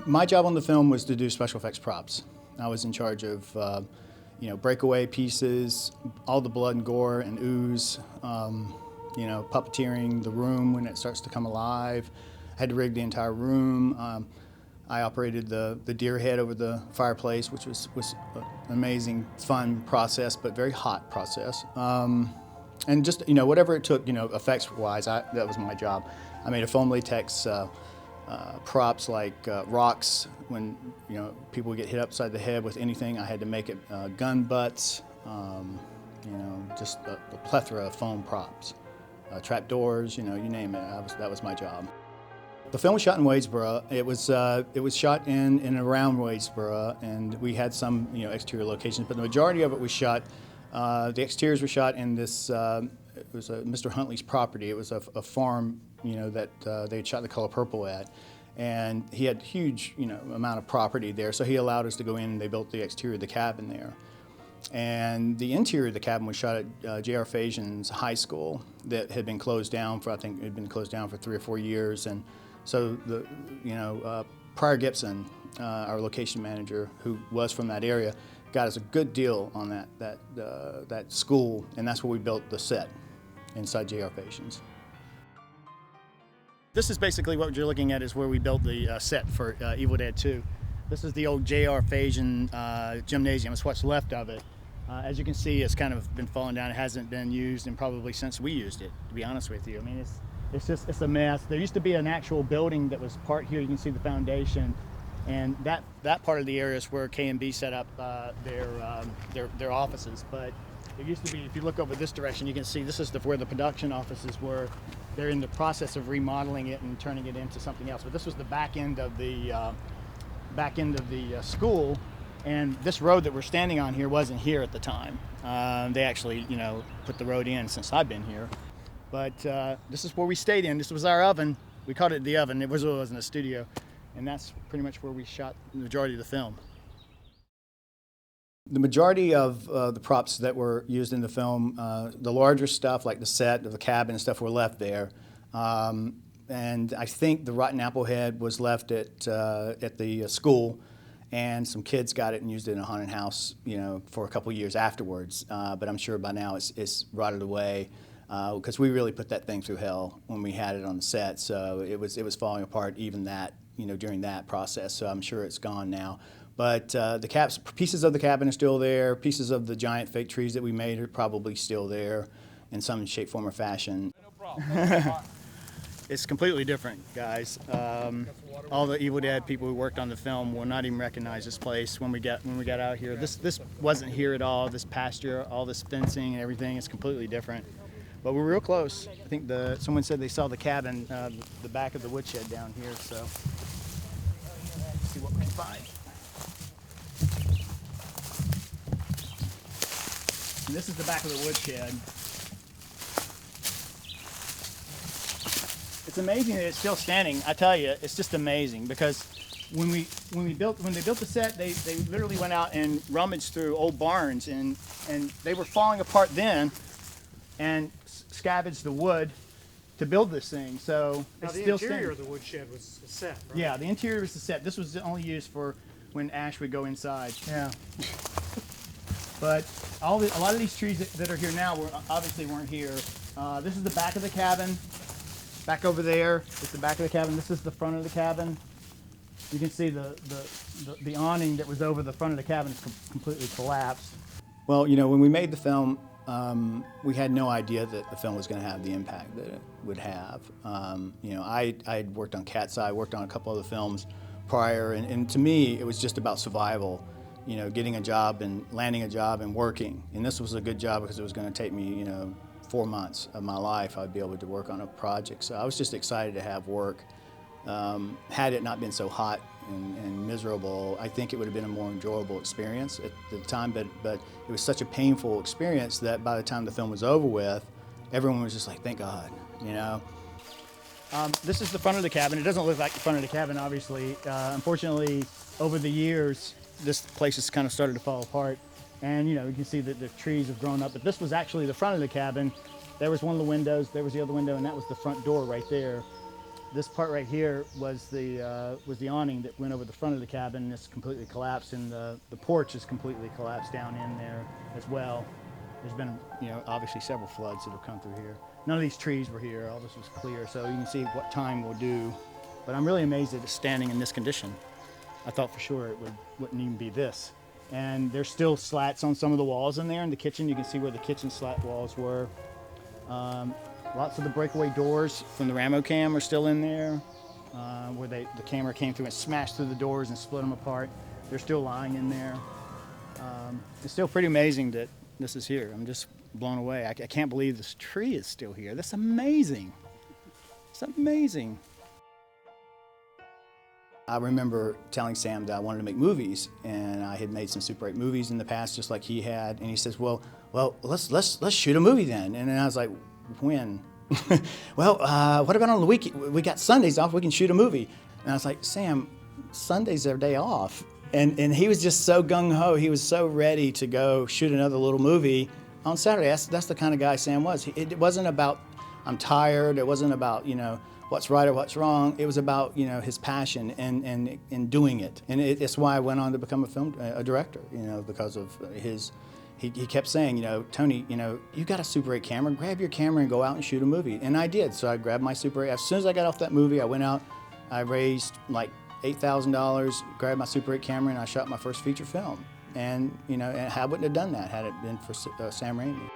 My job on the film was to do special effects props. I was in charge of, breakaway pieces, all the blood and gore and ooze, puppeteering the room when it starts to come alive. I had to rig the entire room. I operated the deer head over the fireplace, which was an amazing, fun process, but very hot process. And just, whatever it took, effects-wise, that was my job. I made a foam latex props like rocks. When people would get hit upside the head with anything, I had to make it gun butts. Just a plethora of foam props, trap doors. You name it. That was my job. The film was shot in Wadesboro. It was shot in and around Wadesboro, and we had some exterior locations, but the majority of it was shot. The exteriors were shot in this. It was Mr. Huntley's property. It was a farm, that they had shot The Color Purple at, and he had huge, amount of property there. So he allowed us to go in, and they built the exterior of the cabin there. And the interior of the cabin was shot at J.R. Fasian's high school that had been closed down for, I think it had been closed down for 3 or 4 years. And so Pryor Gibson, our location manager, who was from that area, got us a good deal on that school, and that's where we built the set inside J.R. Fasian's. This is basically what you're looking at is where we built the set for Evil Dead 2. This is the old J.R. Fasian gymnasium. It's what's left of it. As you can see, it's kind of been falling down. It hasn't been used and probably since we used it, to be honest with you. I mean, it's a mess. There used to be an actual building that was part here. You can see the foundation. And that part of the area is where K&B set up their offices. But it used to be, if you look over this direction, you can see this is where the production offices were. They're in the process of remodeling it and turning it into something else. But this was the back end of the school, and this road that we're standing on here wasn't here at the time. They actually, put the road in since I've been here. But this is where we stayed in. This was our oven. We called it the oven. It wasn't a studio. And that's pretty much where we shot the majority of the film. The majority of the props that were used in the film, the larger stuff like the set of the cabin and stuff were left there. And I think the rotten apple head was left at the school, and some kids got it and used it in a haunted house, for a couple years afterwards. But I'm sure by now it's rotted away. Because we really put that thing through hell when we had it on the set, so it was falling apart even during that process. So I'm sure it's gone now. But the pieces of the cabin are still there. Pieces of the giant fake trees that we made are probably still there in some shape, form, or fashion. No problem. It's completely different, guys. All the Evil Dead people who worked on the film will not even recognize this place when we got out here. This wasn't here at all. This pasture, all this fencing and everything is completely different. But we're real close. I think someone said they saw the cabin, the back of the woodshed down here, so let's see what we can find. And this is the back of the woodshed. It's amazing that it's still standing. I tell you, it's just amazing because when they built the set, they literally went out and rummaged through old barns and they were falling apart then, and scavenged the wood to build this thing. So it's still standing. The interior of the woodshed was a set, right? Yeah, the interior was the set. This was only used for when Ash would go inside. Yeah. But a lot of these trees that are here now obviously weren't here. This is the back of the cabin. Back over there is the back of the cabin. This is the front of the cabin. You can see the awning that was over the front of the cabin is completely collapsed. Well, when we made the film, we had no idea that the film was going to have the impact that it would have. I'd worked on Cat's Eye, worked on a couple other films prior, and to me, it was just about survival. Getting a job and landing a job and working. And this was a good job because it was going to take me, 4 months of my life, I'd be able to work on a project. So I was just excited to have work. Had it not been so hot and miserable, I think it would have been a more enjoyable experience at the time, but it was such a painful experience that by the time the film was over with, everyone was just like, thank God, This is the front of the cabin. It doesn't look like the front of the cabin, obviously. Unfortunately, over the years, this place has kind of started to fall apart. And, you can see that the trees have grown up. But this was actually the front of the cabin. There was one of the windows, there was the other window, and that was the front door right there. This part right here was the awning that went over the front of the cabin. It's completely collapsed, and the porch is completely collapsed down in there as well. There's been, obviously several floods that have come through here. None of these trees were here. All this was clear, so you can see what time will do. But I'm really amazed that it's standing in this condition. I thought for sure it wouldn't even be this. And there's still slats on some of the walls in there in the kitchen. You can see where the kitchen slat walls were. Lots of the breakaway doors from the Ramo cam are still in there, where the camera came through and smashed through the doors and split them apart. They're still lying in there. It's still pretty amazing that this is here. I'm just blown away. I can't believe this tree is still here. That's amazing. It's amazing. I remember telling Sam that I wanted to make movies, and I had made some Super 8 movies in the past, just like he had. And he says, "Well, let's shoot a movie then." And then I was like, "When?" "Well, what about on the weekend? We got Sundays off. We can shoot a movie." And I was like, "Sam, Sundays are a day off." And he was just so gung ho. He was so ready to go shoot another little movie on Saturday. That's the kind of guy Sam was. It wasn't about I'm tired. It wasn't about what's right or what's wrong. It was about his passion and doing it. And it's why I went on to become a director. Because of his. He kept saying, "Tony, you got a Super 8 camera. Grab your camera and go out and shoot a movie." And I did. So I grabbed my Super 8. As soon as I got off that movie, I went out. I raised like $8,000, grabbed my Super 8 camera, and I shot my first feature film. And I wouldn't have done that had it been for Sam Raimi.